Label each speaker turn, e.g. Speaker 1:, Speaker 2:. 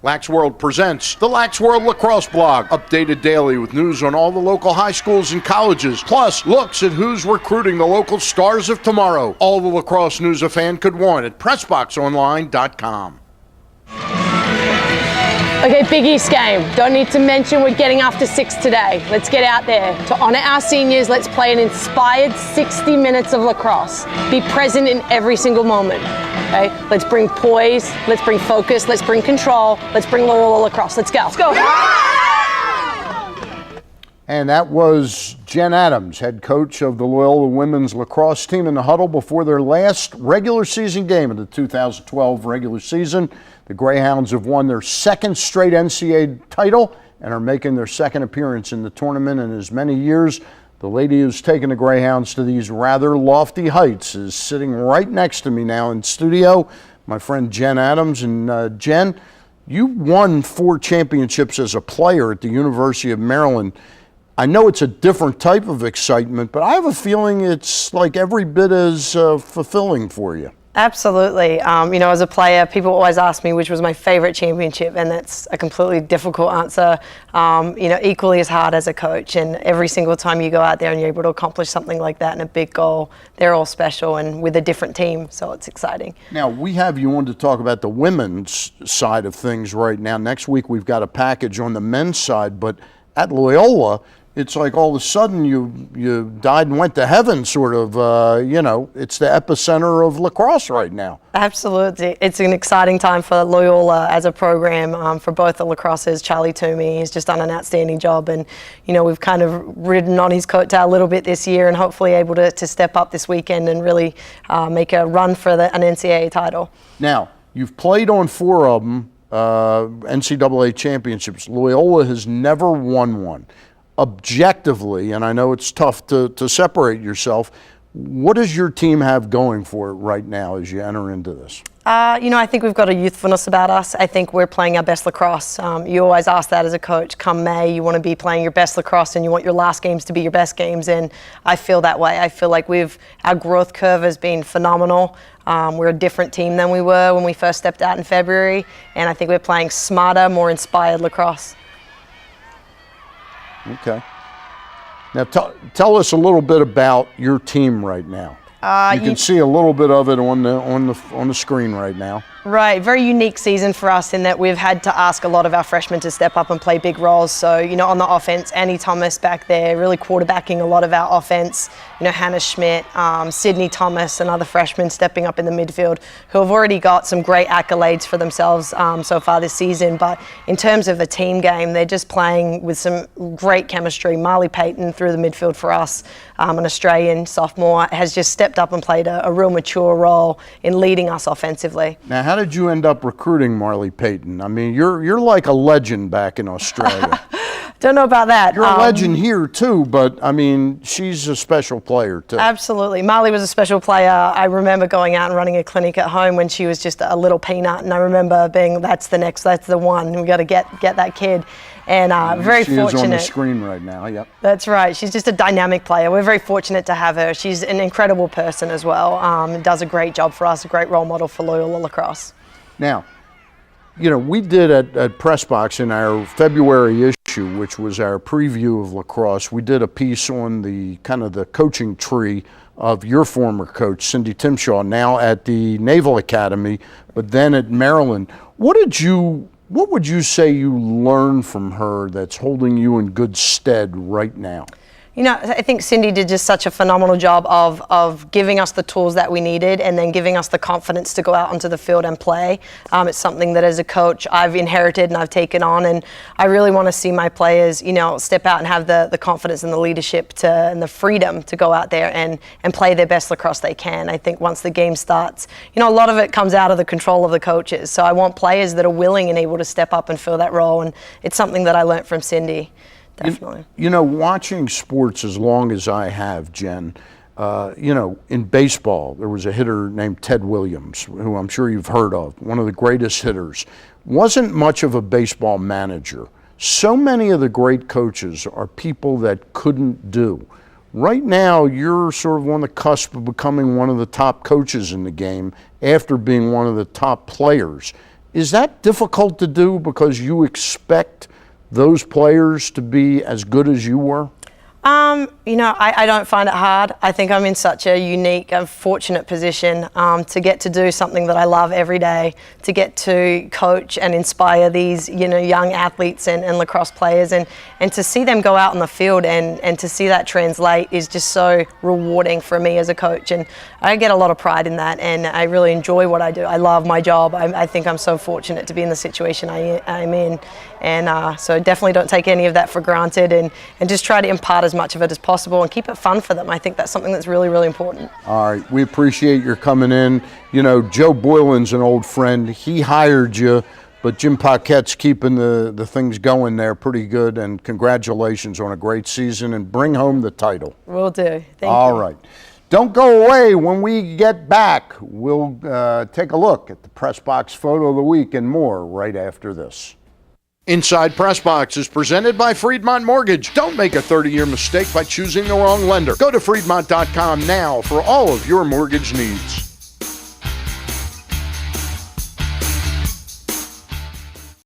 Speaker 1: Lax World presents the Lax World Lacrosse blog, updated daily with news on all the local high schools and colleges, plus looks at who's recruiting the local stars of tomorrow. All the lacrosse news a fan could want at PressBoxOnline.com.
Speaker 2: Okay, Big East game. Don't need to mention we're getting after 6 today. Let's get out there. To honor our seniors, let's play an inspired 60 minutes of lacrosse. Be present in every single moment. Okay, let's bring poise, let's bring focus, let's bring control, let's bring Loyola lacrosse. Let's go. Let's go.
Speaker 1: And that was Jen Adams, head coach of the Loyola women's lacrosse team, in the huddle before their last regular season game of the 2012 regular season. The Greyhounds have won their second straight NCAA title and are making their second appearance in the tournament in as many years. The lady who's taken the Greyhounds to these rather lofty heights is sitting right next to me now in studio, my friend Jen Adams. And Jen, you won 4 championships as a player at the University of Maryland. I know it's a different type of excitement, but I have a feeling it's like every bit as fulfilling for you.
Speaker 2: Absolutely. As a player, people always ask me which was my favorite championship, and that's a completely difficult answer. Equally as hard as a coach, and every single time you go out there and you're able to accomplish something like that and a big goal, they're all special and with a different team, so it's exciting.
Speaker 1: Now, we have you on to talk about the women's side of things right now. Next week, we've got a package on the men's side, but at Loyola, it's like all of a sudden you died and went to heaven, sort of. It's the epicenter of lacrosse right now.
Speaker 2: Absolutely. It's an exciting time for Loyola as a program, for both the lacrosses. Charlie Toomey has just done an outstanding job, and we've kind of ridden on his coattail a little bit this year, and hopefully able to step up this weekend and really make a run for an NCAA title. Now,
Speaker 1: you've played on 4 of them, NCAA championships. Loyola has never won one. Objectively, and I know it's tough to separate yourself, what does your team have going for it right now as you enter into this?
Speaker 2: I think we've got a youthfulness about us. I think we're playing our best lacrosse. You always ask that as a coach. Come May, you want to be playing your best lacrosse and you want your last games to be your best games, and I feel that way. I feel like our growth curve has been phenomenal. We're a different team than we were when we first stepped out in February, and I think we're playing smarter, more inspired lacrosse.
Speaker 1: Okay. Now tell us a little bit about your team right now. You can see a little bit of it on the screen right now.
Speaker 2: Right, very unique season for us in that we've had to ask a lot of our freshmen to step up and play big roles. So, on the offense, Annie Thomas back there, really quarterbacking a lot of our offense. Hannah Schmidt, Sydney Thomas, another freshman stepping up in the midfield, who have already got some great accolades for themselves so far this season. But in terms of a team game, they're just playing with some great chemistry. Marley Payton through the midfield for us, an Australian sophomore, has just stepped up and played a real mature role in leading us offensively.
Speaker 1: Now, how did you end up recruiting Marley Payton? I mean, you're like a legend back in Australia.
Speaker 2: Don't know about that.
Speaker 1: You're a legend here too, but I mean, she's a special player too.
Speaker 2: Absolutely. Marley was a special player. I remember going out and running a clinic at home when she was just a little peanut, and I remember being, that's the one. We got to get that kid. And very fortunate.
Speaker 1: She is on the screen right now, yep.
Speaker 2: That's right. She's just a dynamic player. We're very fortunate to have her. She's an incredible person as well. Does a great job for us, a great role model for Loyola lacrosse.
Speaker 1: Now, we did at PressBox in our February issue, which was our preview of lacrosse, we did a piece on the kind of the coaching tree of your former coach, Cindy Timshaw, now at the Naval Academy, but then at Maryland. What would you say you learned from her that's holding you in good stead right now?
Speaker 2: I think Cindy did just such a phenomenal job of giving us the tools that we needed and then giving us the confidence to go out onto the field and play. It's something that as a coach I've inherited and I've taken on, and I really want to see my players, step out and have the confidence and the leadership and the freedom to go out there and play their best lacrosse they can. I think once the game starts, a lot of it comes out of the control of the coaches. So I want players that are willing and able to step up and fill that role, and it's something that I learned from Cindy. Definitely.
Speaker 1: Watching sports as long as I have, Jen, in baseball, there was a hitter named Ted Williams, who I'm sure you've heard of, one of the greatest hitters. Wasn't much of a baseball manager. So many of the great coaches are people that couldn't do. Right now, you're sort of on the cusp of becoming one of the top coaches in the game after being one of the top players. Is that difficult to do because you expect those players to be as good as you were?
Speaker 2: I don't find it hard. I think I'm in such a unique and fortunate position to get to do something that I love every day, to get to coach and inspire these, young athletes and lacrosse players, and to see them go out on the field and to see that translate is just so rewarding for me as a coach. And I get a lot of pride in that, and I really enjoy what I do. I love my job. I think I'm so fortunate to be in the situation I'm in. And so definitely don't take any of that for granted, and just try to impart as much of it as possible and keep it fun for them. I think that's something that's really, really important.
Speaker 1: All right, we appreciate your coming in. Joe Boylan's an old friend. He hired you, but Jim Paquette's keeping the things going there pretty good, and congratulations on a great season, and bring home the title.
Speaker 2: Will do. Thank you.
Speaker 1: All right. Don't go away. When we get back, we'll take a look at the PressBox Photo of the Week and more right after this. Inside PressBox is presented by Friedmont Mortgage. Don't make a 30-year mistake by choosing the wrong lender. Go to Friedmont.com now for all of your mortgage needs.